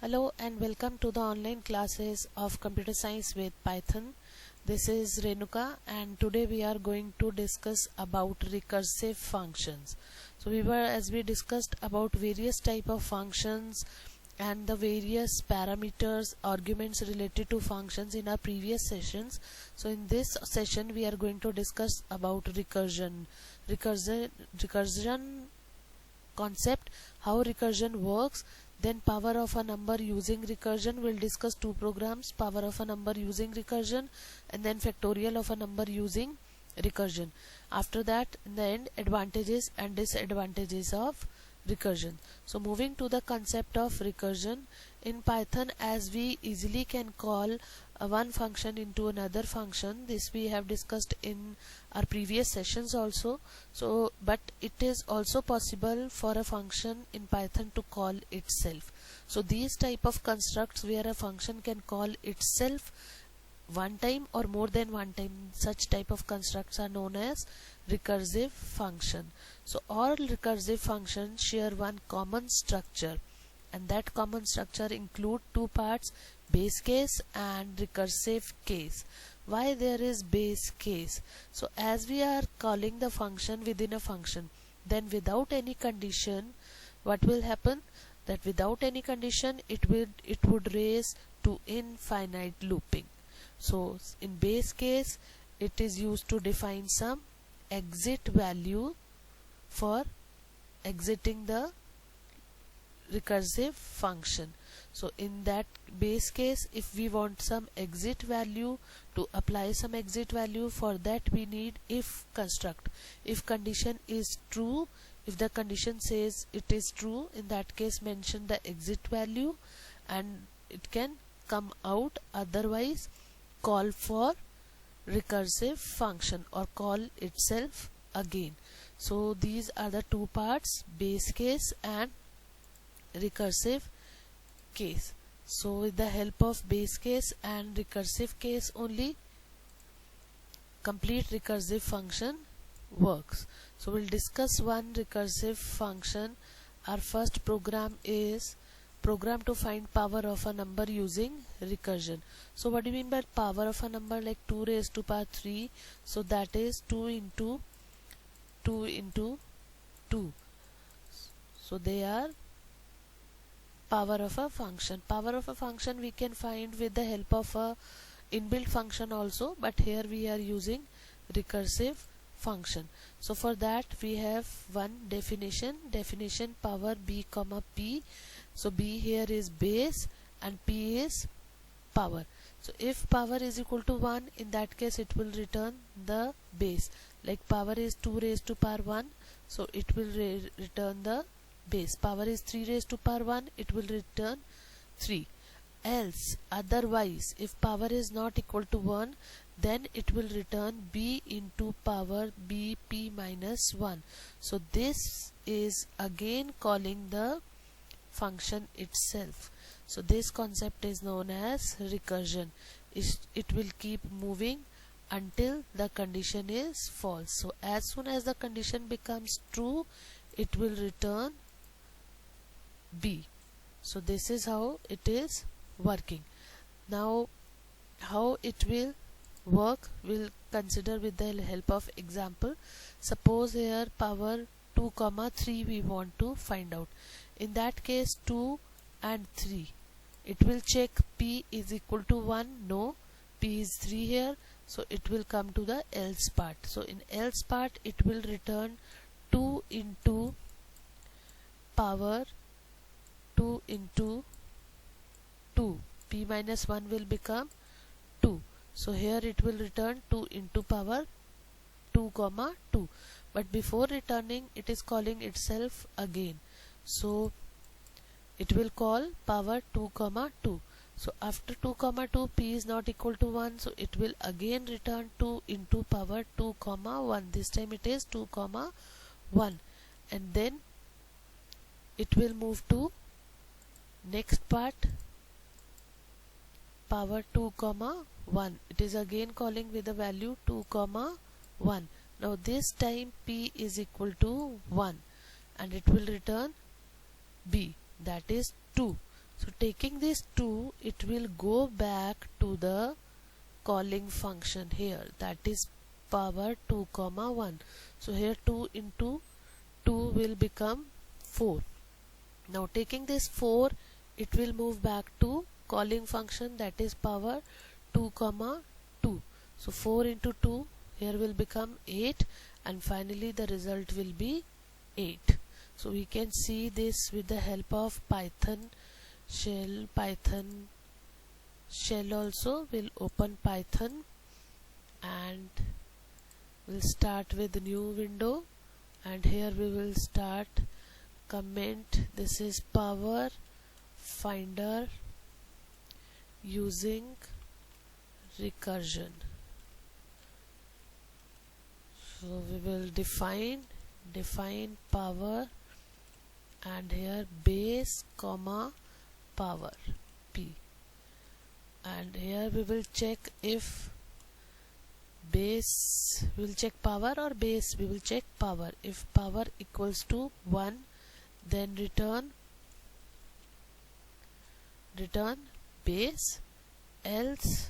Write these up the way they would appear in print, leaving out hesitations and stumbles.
Hello and welcome to the online classes of Computer Science with Python. This is Renuka and today we are going to discuss about recursive functions. So as we discussed about various type of functions and the various parameters, arguments related to functions in our previous sessions. So in this session we are going to discuss about recursion concept, how recursion works. Then power of a number using recursion. We'll discuss two programs, power of a number using recursion and then factorial of a number using recursion. After that, in the end, advantages and disadvantages of recursion. So moving to the concept of recursion in Python, as we easily can call one function into another function, this we have discussed in our previous sessions also. But it is also possible for a function in Python to call itself. So these type of constructs where a function can call itself one time or more than one time, such type of constructs are known as recursive function. So all recursive functions share one common structure, and that common structure include two parts, base case and recursive case. Why there is base case? So as we are calling the function within a function, then without any condition, what will happen? That without any condition it would raise to infinite looping. So in base case it is used to define some exit value for exiting the recursive function. So in that base case, if we want some exit value, to apply some exit value, for that we need if construct. If condition is true, if the condition says it is true, in that case mention the exit value and it can come out. Otherwise call for recursive function or call itself again. So these are the two parts, base case and recursive case. So with the help of base case and recursive case only, complete recursive function works. So we'll discuss one recursive function. Our first program is program to find power of a number using recursion. So what do you mean by power of a number? Like 2 raised to power 3, so that is 2 into 2 into 2. So they are power of a function. Power of a function we can find with the help of a inbuilt function also, but here we are using recursive function. So for that we have one definition power b comma p. So b here is base and p is power. So if power is equal to 1, in that case it will return the base. Like power is 2 raised to power 1, so it will return the base. Power is 3 raised to power 1, it will return 3. Else, otherwise, if power is not equal to 1, then it will return b into power bp minus 1. So this is again calling the function itself. So this concept is known as recursion. It will keep moving until the condition is false. So as soon as the condition becomes true, it will return b. So this is how it is working. Now how it will work, we'll consider with the help of example. Suppose here power 2 comma 3 we want to find out. In that case 2 and 3, it will check p is equal to 1. No, p is 3 here, so it will come to the else part. So in else part it will return 2 into power 2 into 2. p minus 1 will become 2. So here it will return 2 into power 2 comma 2. But before returning, it is calling itself again. So it will call power 2 comma 2. So after 2 comma 2, p is not equal to 1, so it will again return 2 into power 2 comma 1. This time it is 2 comma 1, and then it will move to next part, power 2 comma 1. It is again calling with the value 2 comma 1. Now this time p is equal to 1 and it will return b, that is 2. So taking this 2, it will go back to the calling function here, that is power 2 comma 1. So here 2 into 2 will become 4. Now taking this 4, it will move back to calling function, that is power 2 comma 2. So 4 into 2 here will become 8, and finally the result will be 8. So we can see this with the help of Python shell. Python shell also will open Python and we'll start with new window, and here we will start comment. This is power finder using recursion. So we will define power, and here base comma power p, and here we will check if base, we will check power, or base we will check power. If power equals to 1, then return base, else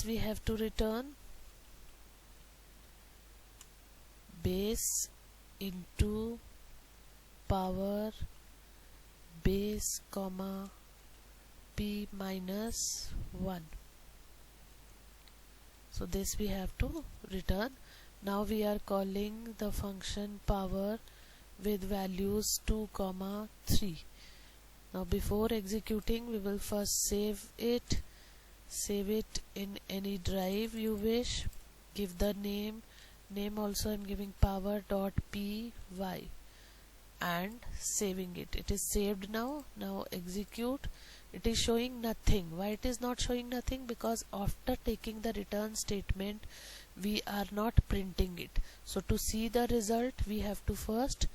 we have to return base into power base comma p minus 1. So this we have to return. Now we are calling the function power with values 2 comma 3. Now before executing, we will first save it in any drive you wish. Give the name also I'm giving power.py and saving it. It is saved now. Now execute. It is showing nothing. Why it is not showing nothing? Because after taking the return statement, we are not printing it. So to see the result, we have to first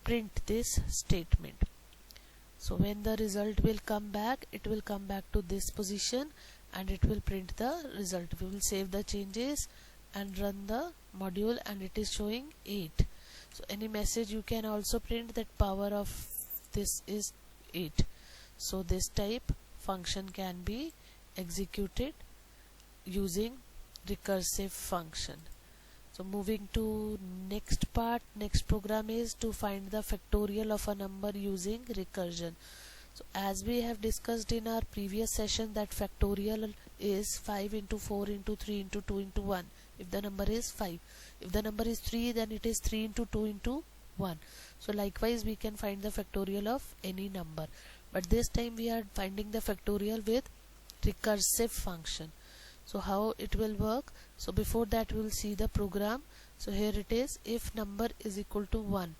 print this statement. So when the result will come back, it will come back to this position and it will print the result. We will save the changes and run the module, and it is showing 8. So any message you can also print that power of this is 8. So this type function can be executed using recursive function. So moving to next part, next program is to find the factorial of a number using recursion. So as we have discussed in our previous session, that factorial is 5 into 4 into 3 into 2 into 1 if the number is 5. If the number is 3, then it is 3 into 2 into 1. So likewise we can find the factorial of any number, but this time we are finding the factorial with recursive function. So how it will work? So before that we will see the program. So here it is, if number is equal to 1,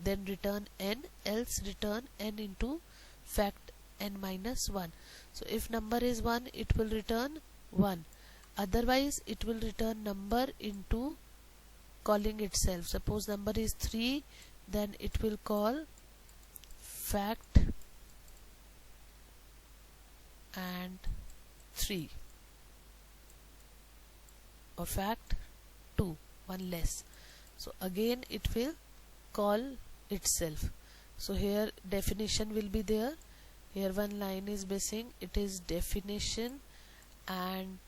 then return n, else return n into fact n minus 1. So if number is 1, it will return 1, otherwise it will return number into calling itself. Suppose number is 3, then it will call fact and 3, or fact 2, 1 less. So again it will call itself. So here definition will be there. Here one line is missing. It is definition and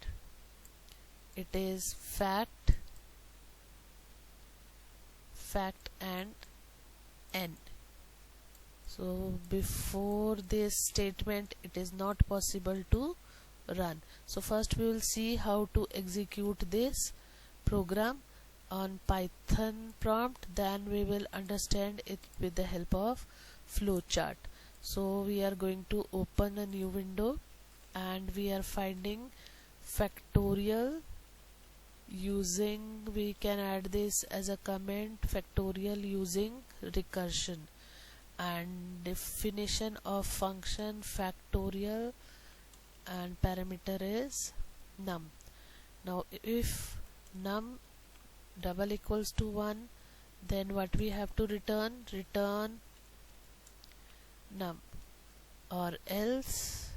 it is fact and n. So before this statement it is not possible to run. So first we will see how to execute this program on Python prompt, then we will understand it with the help of flowchart. So we are going to open a new window and we are finding factorial using, we can add this as a comment, factorial using recursion, and definition of function factorial, and parameter is num. Now if num double equals to 1, then what we have to return num, or else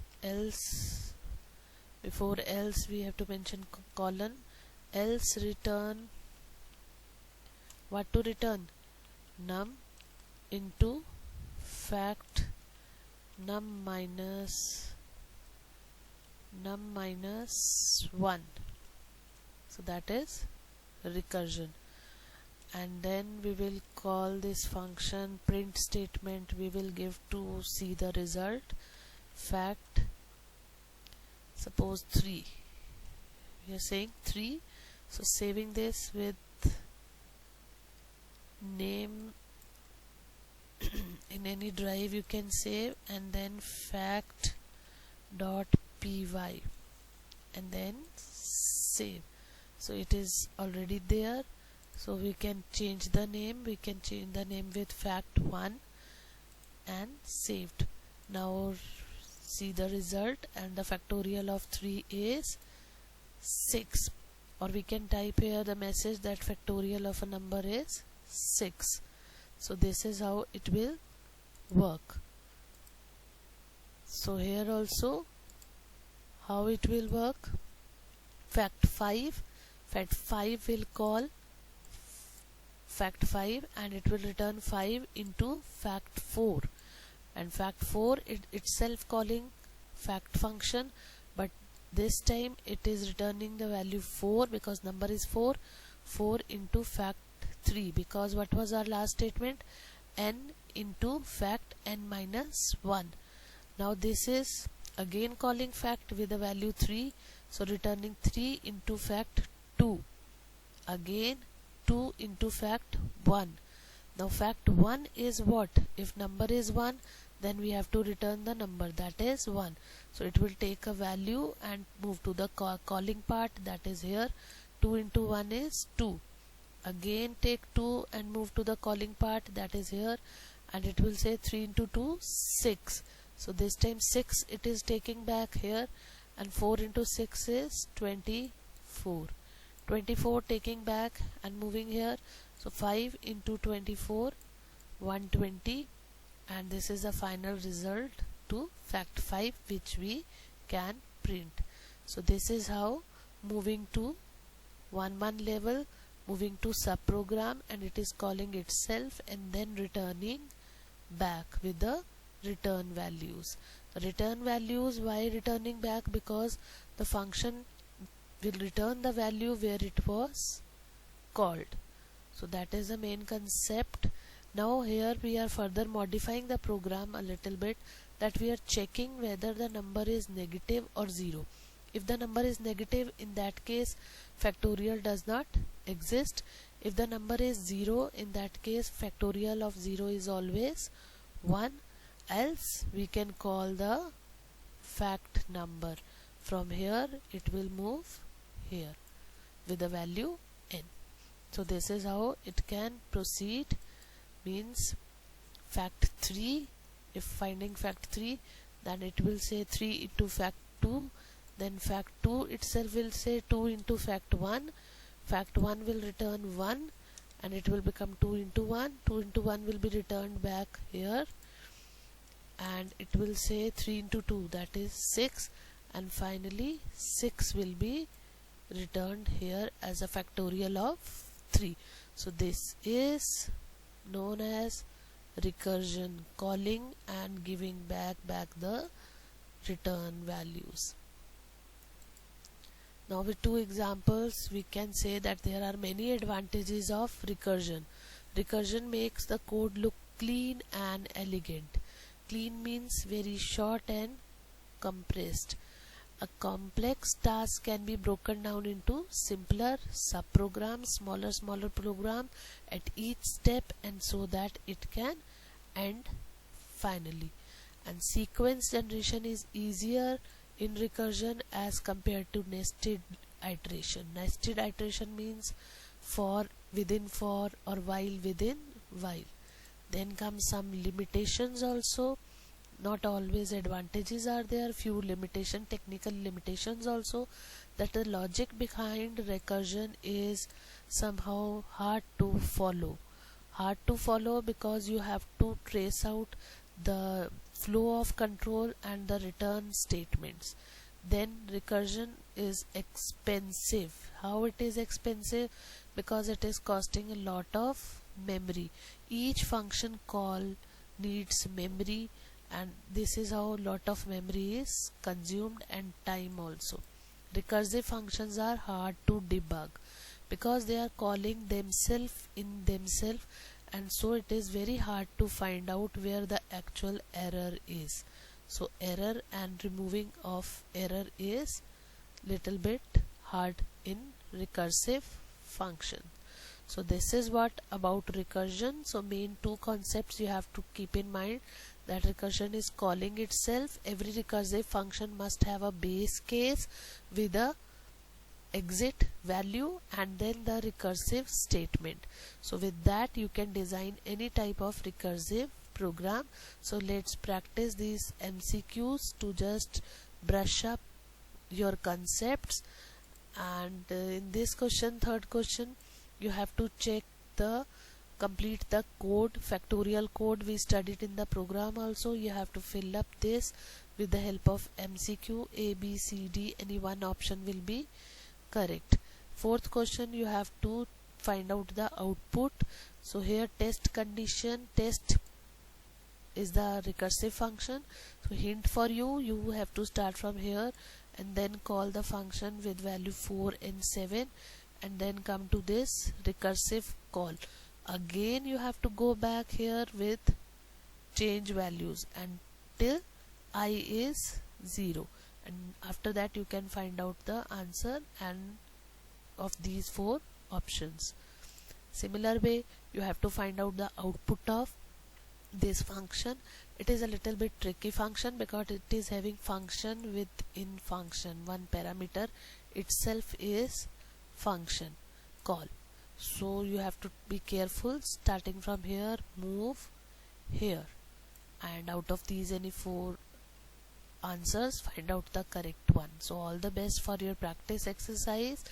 before else we have to mention colon, else return, what to return, num into fact num minus 1. So that is recursion. And then we will call this function print statement. We will give to see the result fact, suppose 3. We are saying 3, so saving this with name in any drive you can save, and then fact.py, and then save. So it is already there, so we can change the name. We can change the name with fact1 and saved. Now see the result, and the factorial of 3 is 6, or we can type here the message that factorial of a number is 6. So this is how it will work. So here also how it will work, fact5 will call fact5 and it will return 5 into fact4, and fact4 itself calling fact function, but this time it is returning the value 4 because number is 4 into fact3, because what was our last statement, n into fact n minus 1. Now this is again calling fact with the value 3, so returning 3 into fact 2, again 2 into fact 1. Now fact 1 is what? If number is 1, then we have to return the number, that is 1. So it will take a value and move to the calling part, that is here 2 into 1 is 2. Again take 2 and move to the calling part, that is here, and it will say 3 into 2 6. So this time 6 it is taking back here, and 4 into 6 is 24. 24 taking back and moving here, so 5 into 24 120, and this is the final result to fact 5 which we can print. So this is how moving to 1 level, moving to subprogram, and it is calling itself and then returning back with the return values. The return values, why returning back? Because the function will return the value where it was called. So that is the main concept. Now here we are further modifying the program a little bit, that we are checking whether the number is negative or 0. If the number is negative, in that case factorial does not exist. If the number is 0, in that case factorial of 0 is always 1, else we can call the fact number. From here it will move here with the value n. So this is how it can proceed, means fact 3, if finding fact 3, then it will say 3 into fact 2, then fact 2 itself will say 2 into fact 1, fact 1 will return 1, and it will become 2 into 1, 2 into 1 will be returned back here, and it will say 3 into 2, that is 6, and finally 6 will be returned here as a factorial of 3. So this is known as recursion, calling and giving back the return values. Now with two examples we can say that there are many advantages of recursion. Recursion makes the code look clean and elegant. Clean means very short and compressed. A complex task can be broken down into simpler subprograms, smaller program at each step, and so that it can end finally. And sequence generation is easier in recursion as compared to nested iteration. Nested iteration means for within for or while within while. Then comes some limitations also. Not always advantages are there, few technical limitations also, that the logic behind recursion is somehow hard to follow. Hard to follow because you have to trace out the flow of control and the return statements. Then recursion is expensive. How it is expensive? Because it is costing a lot of memory. Each function call needs memory, and this is how lot of memory is consumed and time also. Recursive functions are hard to debug because they are calling themselves in themselves, and so it is very hard to find out where the actual error is. So error and removing of error is little bit hard in recursive function. So this is what about recursion. So main two concepts you have to keep in mind, that recursion is calling itself. Every recursive function must have a base case with a exit value and then the recursive statement. So with that you can design any type of recursive program. So let's practice these MCQs to just brush up your concepts. And in this question, third question, you have to check the complete the code, factorial code we studied in the program. Also you have to fill up this with the help of MCQ. A, B, C, D, any one option will be correct. Fourth question, you have to find out the output. So here test condition, test is the recursive function. So hint for you, you have to start from here and then call the function with value 4 and 7 and then come to this recursive call. Again you have to go back here with change values until I is 0, and after that you can find out the answer and of these 4 options. Similar way you have to find out the output of this function. It is a little bit tricky function because it is having function within function. One parameter itself is function call. So you have to be careful, starting from here, move here, and out of these any 4 answers, find out the correct one. So all the best for your practice exercise.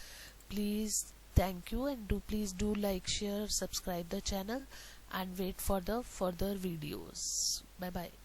Please, thank you, and please do like, share, subscribe the channel and wait for the further videos. Bye bye.